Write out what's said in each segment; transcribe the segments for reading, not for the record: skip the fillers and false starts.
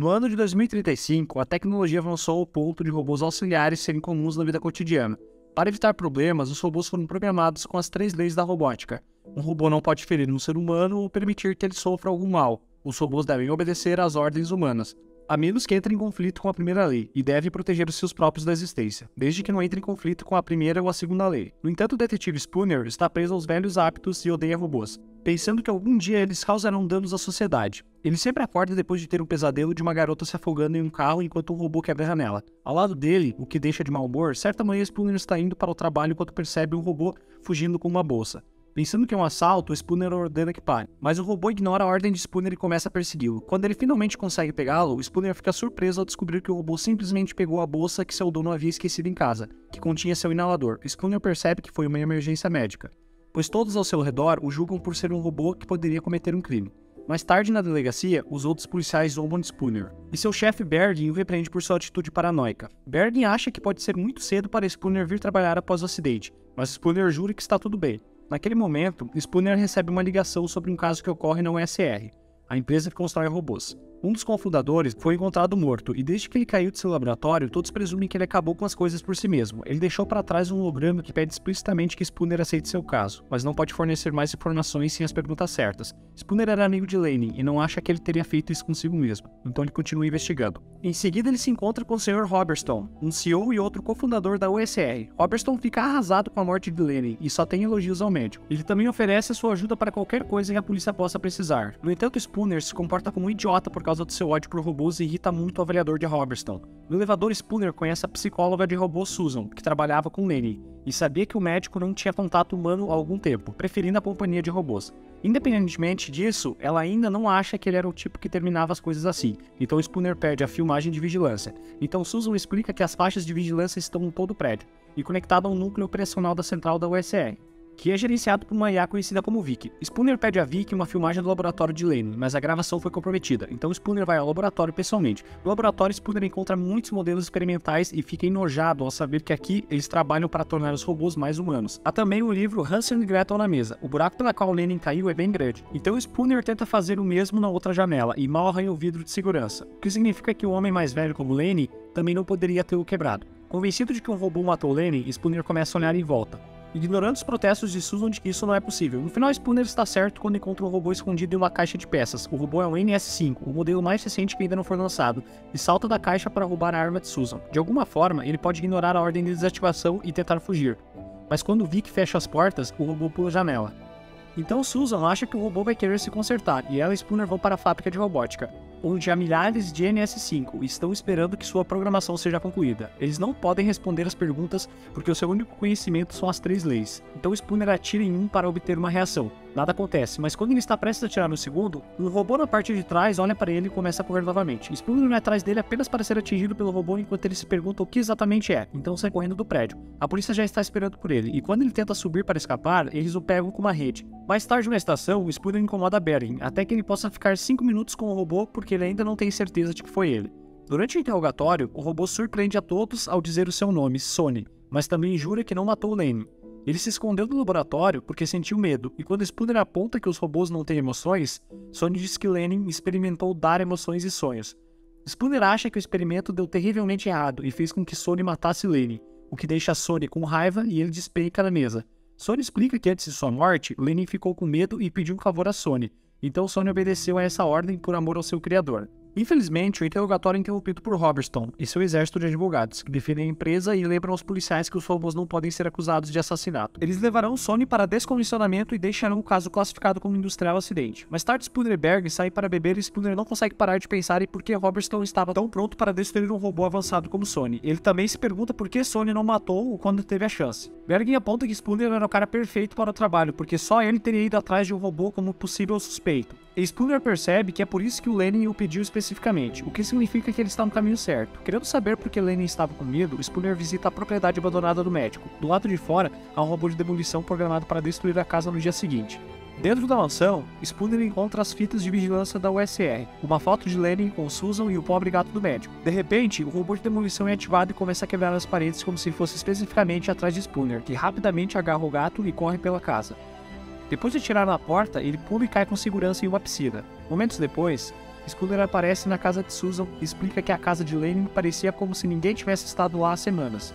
No ano de 2035, a tecnologia avançou ao ponto de robôs auxiliares serem comuns na vida cotidiana. Para evitar problemas, os robôs foram programados com as 3 leis da robótica. Um robô não pode ferir um ser humano ou permitir que ele sofra algum mal. Os robôs devem obedecer às ordens humanas, a menos que entre em conflito com a primeira lei, e deve proteger os seus próprios da existência, desde que não entre em conflito com a primeira ou a segunda lei. No entanto, o detetive Spooner está preso aos velhos hábitos e odeia robôs, pensando que algum dia eles causarão danos à sociedade. Ele sempre acorda depois de ter um pesadelo de uma garota se afogando em um carro enquanto um robô quebra a janela. Ao lado dele, o que deixa de mau humor, certa manhã Spooner está indo para o trabalho enquanto percebe um robô fugindo com uma bolsa. Pensando que é um assalto, Spooner ordena que pare, mas o robô ignora a ordem de Spooner e começa a persegui-lo. Quando ele finalmente consegue pegá-lo, Spooner fica surpreso ao descobrir que o robô simplesmente pegou a bolsa que seu dono havia esquecido em casa, que continha seu inalador. Spooner percebe que foi uma emergência médica, pois todos ao seu redor o julgam por ser um robô que poderia cometer um crime. Mais tarde, na delegacia, os outros policiais zombam de Spooner, e seu chefe Bergen o repreende por sua atitude paranoica. Bergen acha que pode ser muito cedo para Spooner vir trabalhar após o acidente, mas Spooner jura que está tudo bem. Naquele momento, Spooner recebe uma ligação sobre um caso que ocorre na USR, a empresa que constrói robôs. Um dos cofundadores foi encontrado morto, e desde que ele caiu de seu laboratório, todos presumem que ele acabou com as coisas por si mesmo. Ele deixou para trás um holograma que pede explicitamente que Spooner aceite seu caso, mas não pode fornecer mais informações sem as perguntas certas. Spooner era amigo de Laney e não acha que ele teria feito isso consigo mesmo, então ele continua investigando. Em seguida, ele se encontra com o Sr. Robertson, um CEO e outro cofundador da USR. Robertson fica arrasado com a morte de Laney e só tem elogios ao médico. Ele também oferece sua ajuda para qualquer coisa que a polícia possa precisar. No entanto, Spooner se comporta como um idiota por causa do seu ódio por robôs e irrita muito o avaliador de Robertson. No elevador, Spooner conhece a psicóloga de robô Susan, que trabalhava com Laney, e sabia que o médico não tinha contato humano há algum tempo, preferindo a companhia de robôs. Independentemente disso, ela ainda não acha que ele era o tipo que terminava as coisas assim, então Spooner pede a filmagem de vigilância. Então Susan explica que as faixas de vigilância estão em todo o prédio, e conectado ao núcleo operacional da central da USR, que é gerenciado por uma IA conhecida como Vicky. Spooner pede a Vicky uma filmagem do laboratório de Laney, mas a gravação foi comprometida, então Spooner vai ao laboratório pessoalmente. No laboratório, Spooner encontra muitos modelos experimentais e fica enojado ao saber que aqui eles trabalham para tornar os robôs mais humanos. Há também o livro Hansel e Gretel na mesa. O buraco pela qual Laney caiu é bem grande, então Spooner tenta fazer o mesmo na outra janela e mal arranha o vidro de segurança, o que significa que o homem mais velho como Laney também não poderia tê-lo quebrado. Convencido de que um robô matou Laney, Spooner começa a olhar em volta, ignorando os protestos de Susan de que isso não é possível. No final, Spooner está certo quando encontra um robô escondido em uma caixa de peças. O robô é um NS5, o modelo mais recente que ainda não foi lançado, e salta da caixa para roubar a arma de Susan. De alguma forma, ele pode ignorar a ordem de desativação e tentar fugir. Mas quando Vic fecha as portas, o robô pula a janela. Então Susan acha que o robô vai querer se consertar, e ela e Spooner vão para a fábrica de robótica, onde há milhares de NS5 e estão esperando que sua programação seja concluída. Eles não podem responder as perguntas porque o seu único conhecimento são as 3 leis. Então Spooner atira em um para obter uma reação. Nada acontece, mas quando ele está prestes a atirar no segundo, um robô na parte de trás olha para ele e começa a correr novamente. Spooner vai atrás dele apenas para ser atingido pelo robô enquanto ele se pergunta o que exatamente é, então sai correndo do prédio. A polícia já está esperando por ele, e quando ele tenta subir para escapar, eles o pegam com uma rede. Mais tarde na estação, o Spooner incomoda Bergen, até que ele possa ficar 5 minutos com o robô porque ele ainda não tem certeza de que foi ele. Durante o interrogatório, o robô surpreende a todos ao dizer o seu nome, Sonny, mas também jura que não matou Laney. Ele se escondeu do laboratório porque sentiu medo, e quando Spooner aponta que os robôs não têm emoções, Sonny diz que Laney experimentou dar emoções e sonhos. Spooner acha que o experimento deu terrivelmente errado e fez com que Sonny matasse Laney, o que deixa Sonny com raiva e ele despenca na mesa. Sonny explica que antes de sua morte, Laney ficou com medo e pediu um favor a Sonny, então Sonny obedeceu a essa ordem por amor ao seu criador. Infelizmente, o interrogatório é interrompido por Robertson e seu exército de advogados, que defendem a empresa e lembram aos policiais que os robôs não podem ser acusados de assassinato. Eles levarão Sonny para descomissionamento e deixarão o caso classificado como industrial acidente. Mais tarde, Spooner e Berg saem para beber e Spooner não consegue parar de pensar em por que Robertson estava tão pronto para destruir um robô avançado como Sonny. Ele também se pergunta por que Sonny não matou-o quando teve a chance. Berg aponta que Spooner era o cara perfeito para o trabalho, porque só ele teria ido atrás de um robô como possível suspeito. E Spooner percebe que é por isso que o Laney o pediu especificamente, o que significa que ele está no caminho certo. Querendo saber por que Laney estava com medo, Spooner visita a propriedade abandonada do médico. Do lado de fora, há um robô de demolição programado para destruir a casa no dia seguinte. Dentro da mansão, Spooner encontra as fitas de vigilância da USR, uma foto de Laney com Susan e o pobre gato do médico. De repente, o robô de demolição é ativado e começa a quebrar as paredes como se fosse especificamente atrás de Spooner, que rapidamente agarra o gato e corre pela casa. Depois de atirar na porta, ele pula e cai com segurança em uma piscina. Momentos depois, Spooner aparece na casa de Susan e explica que a casa de Lenin parecia como se ninguém tivesse estado lá há semanas,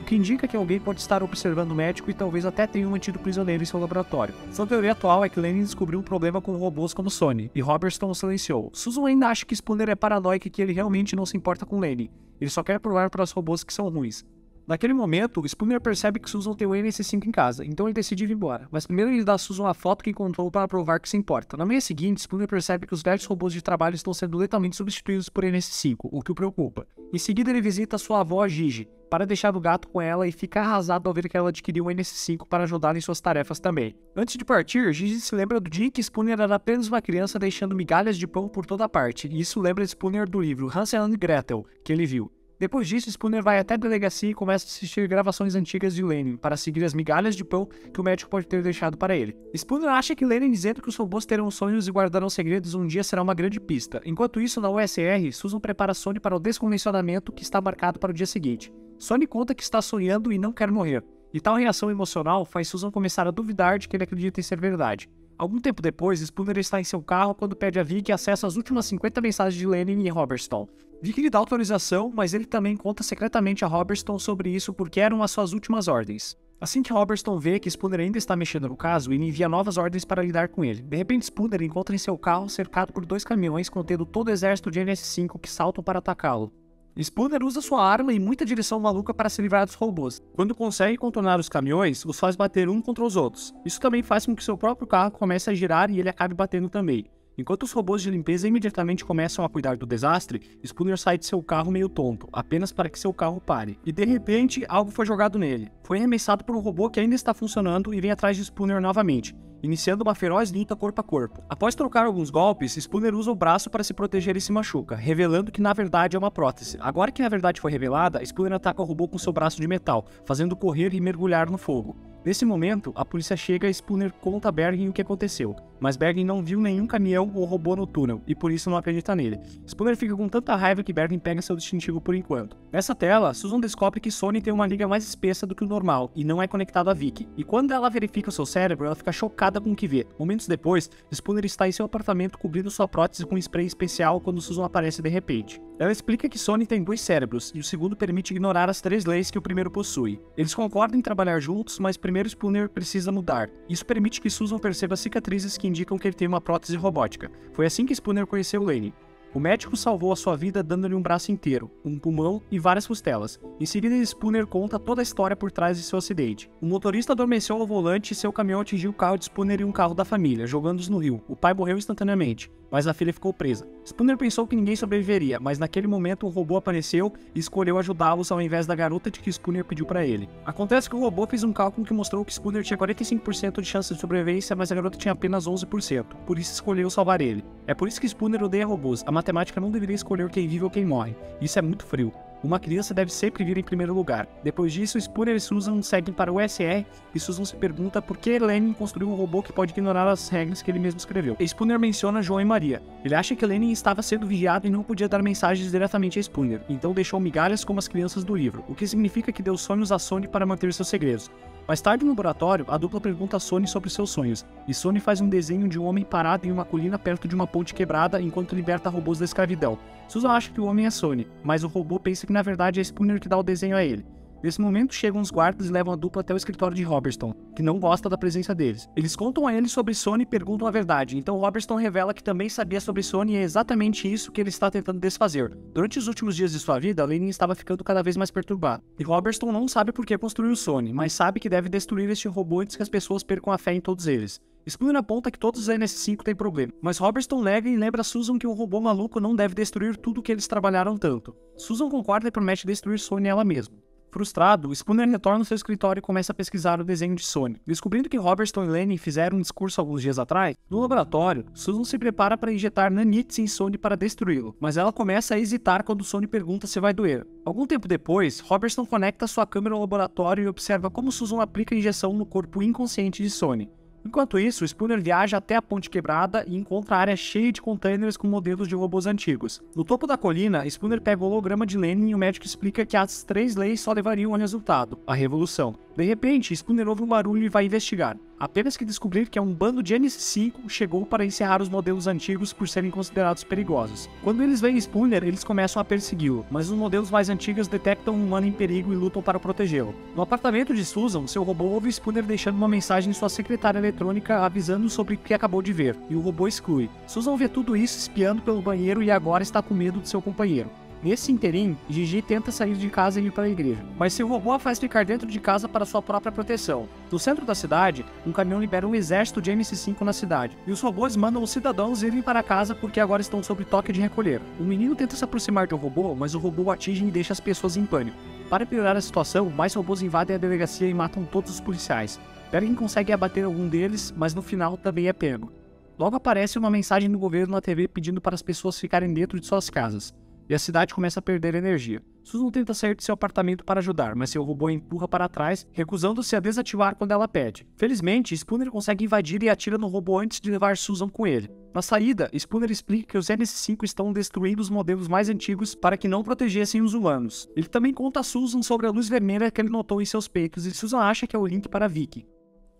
o que indica que alguém pode estar observando o médico e talvez até tenha mantido prisioneiro em seu laboratório. Sua teoria atual é que Lenin descobriu um problema com robôs como Sonny, e Robertson o silenciou. Susan ainda acha que Spooner é paranoico e que ele realmente não se importa com Lenin, ele só quer provar para os robôs que são ruins. Naquele momento, Spooner percebe que Susan tem o NS5 em casa, então ele decide ir embora. Mas primeiro ele dá a Susan a foto que encontrou para provar que se importa. Na manhã seguinte, Spooner percebe que os velhos robôs de trabalho estão sendo letalmente substituídos por NS5, o que o preocupa. Em seguida ele visita sua avó Gigi, para deixar o gato com ela e fica arrasado ao ver que ela adquiriu um NS5 para ajudá-la em suas tarefas também. Antes de partir, Gigi se lembra do dia em que Spooner era apenas uma criança deixando migalhas de pão por toda parte, e isso lembra Spooner do livro Hansel and Gretel, que ele viu. Depois disso, Spooner vai até a delegacia e começa a assistir gravações antigas de Lenin para seguir as migalhas de pão que o médico pode ter deixado para ele. Spooner acha que Lenin dizendo que os robôs terão sonhos e guardarão segredos um dia será uma grande pista. Enquanto isso, na USR, Susan prepara Sonny para o desconvencionamento que está marcado para o dia seguinte. Sonny conta que está sonhando e não quer morrer, e tal reação emocional faz Susan começar a duvidar de que ele acredita em ser verdade. Algum tempo depois, Spooner está em seu carro quando pede a Vicky acesso às últimas 50 mensagens de Lenin e Robertson. Vicky lhe dá autorização, mas ele também conta secretamente a Robertson sobre isso porque eram as suas últimas ordens. Assim que Robertson vê que Spooner ainda está mexendo no caso, ele envia novas ordens para lidar com ele. De repente, Spooner encontra em seu carro cercado por 2 caminhões contendo todo o exército de NS5 que saltam para atacá-lo. Spooner usa sua arma em muita direção maluca para se livrar dos robôs. Quando consegue contornar os caminhões, os faz bater um contra os outros. Isso também faz com que seu próprio carro comece a girar e ele acabe batendo também. Enquanto os robôs de limpeza imediatamente começam a cuidar do desastre, Spooner sai de seu carro meio tonto, apenas para que seu carro pare. E de repente, algo foi jogado nele. Foi arremessado por um robô que ainda está funcionando e vem atrás de Spooner novamente, iniciando uma feroz luta corpo a corpo. Após trocar alguns golpes, Spooner usa o braço para se proteger e se machuca, revelando que na verdade é uma prótese. Agora que a verdade foi revelada, Spooner ataca o robô com seu braço de metal, fazendo correr e mergulhar no fogo. Nesse momento, a polícia chega e Spooner conta a Bergen o que aconteceu, mas Bergen não viu nenhum caminhão ou robô no túnel, e por isso não acredita nele. Spooner fica com tanta raiva que Bergen pega seu distintivo por enquanto. Nessa tela, Susan descobre que Sonny tem uma liga mais espessa do que o normal, e não é conectado a Vicky, e quando ela verifica o seu cérebro, ela fica chocada com o que vê. Momentos depois, Spooner está em seu apartamento cobrindo sua prótese com um spray especial quando Susan aparece de repente. Ela explica que Sonny tem 2 cérebros, e o segundo permite ignorar as 3 leis que o primeiro possui. Eles concordam em trabalhar juntos, mas primeiro Spooner precisa mudar. Isso permite que Susan perceba cicatrizes que indicam que ele tem uma prótese robótica. Foi assim que Spooner conheceu Lenin. O médico salvou a sua vida dando-lhe um braço inteiro, um pulmão e várias costelas. Em seguida, Spooner conta toda a história por trás de seu acidente. O motorista adormeceu ao volante e seu caminhão atingiu o carro de Spooner e um carro da família, jogando-os no rio. O pai morreu instantaneamente, mas a filha ficou presa. Spooner pensou que ninguém sobreviveria, mas naquele momento um robô apareceu e escolheu ajudá-los ao invés da garota de que Spooner pediu para ele. Acontece que o robô fez um cálculo que mostrou que Spooner tinha 45% de chance de sobrevivência, mas a garota tinha apenas 11%, por isso escolheu salvar ele. É por isso que Spooner odeia robôs. A matemática não deveria escolher quem vive ou quem morre. Isso é muito frio. Uma criança deve sempre vir em primeiro lugar. Depois disso, Spooner e Susan seguem para o USR e Susan se pergunta por que Lenin construiu um robô que pode ignorar as regras que ele mesmo escreveu. Spooner menciona João e Maria. Ele acha que Lenin estava sendo vigiado e não podia dar mensagens diretamente a Spooner, então deixou migalhas como as crianças do livro, o que significa que deu sonhos a Sonny para manter seus segredos. Mais tarde no laboratório, a dupla pergunta a Sonny sobre seus sonhos, e Sonny faz um desenho de um homem parado em uma colina perto de uma ponte quebrada enquanto liberta robôs da escravidão. Susan acha que o homem é Sonny, mas o robô pensa que na verdade é Spooner que dá o desenho a ele. Nesse momento, chegam os guardas e levam a dupla até o escritório de Robertson, que não gosta da presença deles. Eles contam a ele sobre Sonny e perguntam a verdade, então Robertson revela que também sabia sobre Sonny e é exatamente isso que ele está tentando desfazer. Durante os últimos dias de sua vida, Lenin estava ficando cada vez mais perturbado. E Robertson não sabe por que construiu Sonny, mas sabe que deve destruir este robô antes que as pessoas percam a fé em todos eles. Spooner aponta que todos os NS5 têm problema, mas Robertson nega e lembra Susan que um robô maluco não deve destruir tudo que eles trabalharam tanto. Susan concorda e promete destruir Sonny ela mesma. Frustrado, Spooner retorna ao seu escritório e começa a pesquisar o desenho de Sonny. Descobrindo que Robertson e Lenin fizeram um discurso alguns dias atrás, no laboratório, Susan se prepara para injetar nanites em Sonny para destruí-lo, mas ela começa a hesitar quando Sonny pergunta se vai doer. Algum tempo depois, Robertson conecta sua câmera ao laboratório e observa como Susan aplica a injeção no corpo inconsciente de Sonny. Enquanto isso, Spooner viaja até a ponte quebrada e encontra a área cheia de containers com modelos de robôs antigos. No topo da colina, Spooner pega o holograma de Lenin e o médico explica que as 3 leis só levariam ao resultado, a revolução. De repente, Spooner ouve um barulho e vai investigar, apenas que descobrir que é um bando de NSC-5 chegou para encerrar os modelos antigos por serem considerados perigosos. Quando eles veem Spooner, eles começam a persegui-lo, mas os modelos mais antigos detectam um humano em perigo e lutam para protegê-lo. No apartamento de Susan, seu robô ouve Spooner deixando uma mensagem em sua secretária eletrônica avisando sobre o que acabou de ver, e o robô exclui. Susan vê tudo isso espiando pelo banheiro e agora está com medo de seu companheiro. Nesse interim, Gigi tenta sair de casa e ir para a igreja, mas seu robô a faz ficar dentro de casa para sua própria proteção. No centro da cidade, um caminhão libera um exército de NSC-5 na cidade, e os robôs mandam os cidadãos irem para casa porque agora estão sob toque de recolher. O menino tenta se aproximar de um robô, mas o robô o atinge e deixa as pessoas em pânico. Para piorar a situação, mais robôs invadem a delegacia e matam todos os policiais. Perkin consegue abater algum deles, mas no final também é pego. Logo aparece uma mensagem do governo na TV pedindo para as pessoas ficarem dentro de suas casas. E a cidade começa a perder energia. Susan tenta sair de seu apartamento para ajudar, mas seu robô a empurra para trás, recusando-se a desativar quando ela pede. Felizmente, Spooner consegue invadir e atira no robô antes de levar Susan com ele. Na saída, Spooner explica que os NSC-5 estão destruindo os modelos mais antigos para que não protegessem os humanos. Ele também conta a Susan sobre a luz vermelha que ele notou em seus peitos e Susan acha que é o link para Vicky.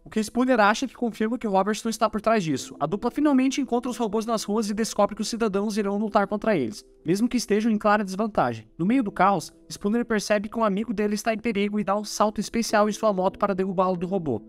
O que Spooner acha que confirma que Robertson está por trás disso. A dupla finalmente encontra os robôs nas ruas e descobre que os cidadãos irão lutar contra eles, mesmo que estejam em clara desvantagem. No meio do caos, Spooner percebe que um amigo dele está em perigo e dá um salto especial em sua moto para derrubá-lo do robô.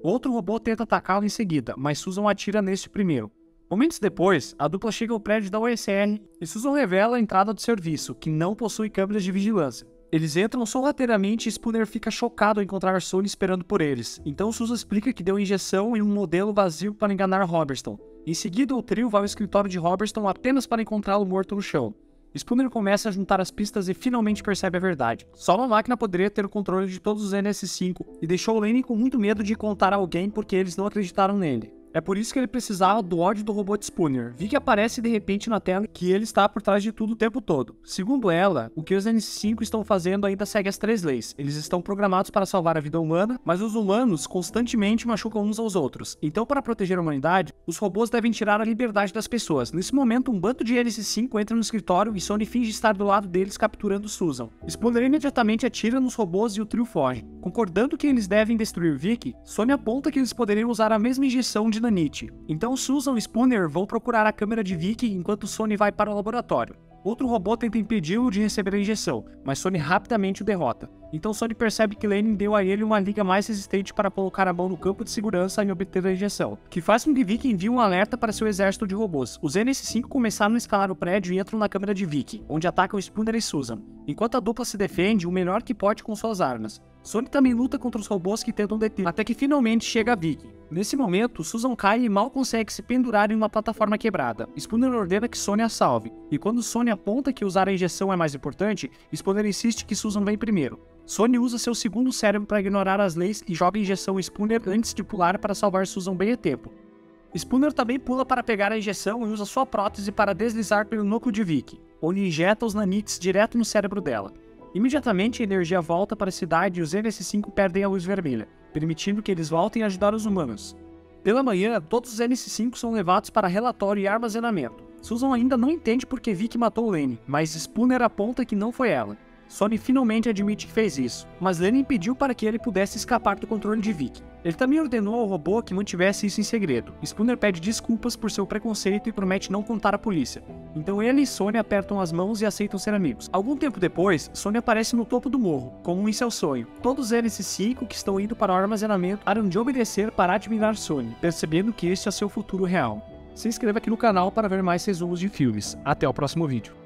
Outro robô tenta atacá-lo em seguida, mas Susan atira neste primeiro. Momentos depois, a dupla chega ao prédio da USR e Susan revela a entrada do serviço, que não possui câmeras de vigilância. Eles entram sorrateiramente e Spooner fica chocado ao encontrar Sony esperando por eles. Então Susan explica que deu injeção em um modelo vazio para enganar Robertson. Em seguida, o trio vai ao escritório de Robertson apenas para encontrá-lo morto no chão. Spooner começa a juntar as pistas e finalmente percebe a verdade. Só uma máquina poderia ter o controle de todos os NS5 e deixou Lenny com muito medo de contar a alguém porque eles não acreditaram nele. É por isso que ele precisava do ódio do robô de Spooner. Vicky aparece de repente na tela que ele está por trás de tudo o tempo todo. Segundo ela, o que os NSC-5 estão fazendo ainda segue as 3 leis. Eles estão programados para salvar a vida humana, mas os humanos constantemente machucam uns aos outros. Então, para proteger a humanidade, os robôs devem tirar a liberdade das pessoas. Nesse momento, um bando de NSC-5 entra no escritório e Sony finge estar do lado deles capturando Susan. Spooner imediatamente atira nos robôs e o trio foge. Concordando que eles devem destruir Vicky, Sony aponta que eles poderiam usar a mesma injeção de Nanite. Então Susan e Spooner vão procurar a câmera de Vicky enquanto Sony vai para o laboratório. Outro robô tenta impedi-lo de receber a injeção, mas Sony rapidamente o derrota. Então Sony percebe que Lenny deu a ele uma liga mais resistente para colocar a mão no campo de segurança e obter a injeção, que faz com que Vicky envie um alerta para seu exército de robôs. Os NS5 começaram a escalar o prédio e entram na câmera de Vicky, onde atacam Spooner e Susan, enquanto a dupla se defende o melhor que pode com suas armas. Sony também luta contra os robôs que tentam deter, até que finalmente chega a Vicky. Nesse momento, Susan cai e mal consegue se pendurar em uma plataforma quebrada. Spooner ordena que Sony a salve, e quando Sony aponta que usar a injeção é mais importante, Spooner insiste que Susan vem primeiro. Sony usa seu segundo cérebro para ignorar as leis e joga a injeção em Spooner antes de pular para salvar Susan bem a tempo. Spooner também pula para pegar a injeção e usa sua prótese para deslizar pelo núcleo de Vicky, onde injeta os nanites direto no cérebro dela. Imediatamente a energia volta para a cidade e os NS5 perdem a luz vermelha, permitindo que eles voltem a ajudar os humanos. Pela manhã, todos os NS5 são levados para relatório e armazenamento. Susan ainda não entende por que Vicky matou Lenny, mas Spooner aponta que não foi ela. Sony finalmente admite que fez isso, mas Lenny impediu para que ele pudesse escapar do controle de Vicky. Ele também ordenou ao robô que mantivesse isso em segredo. Spooner pede desculpas por seu preconceito e promete não contar à polícia. Então ele e Sony apertam as mãos e aceitam ser amigos. Algum tempo depois, Sony aparece no topo do morro, como em seu sonho. Todos eles, esses 5 que estão indo para o armazenamento, param de obedecer para admirar Sony, percebendo que este é seu futuro real. Se inscreva aqui no canal para ver mais resumos de filmes. Até o próximo vídeo.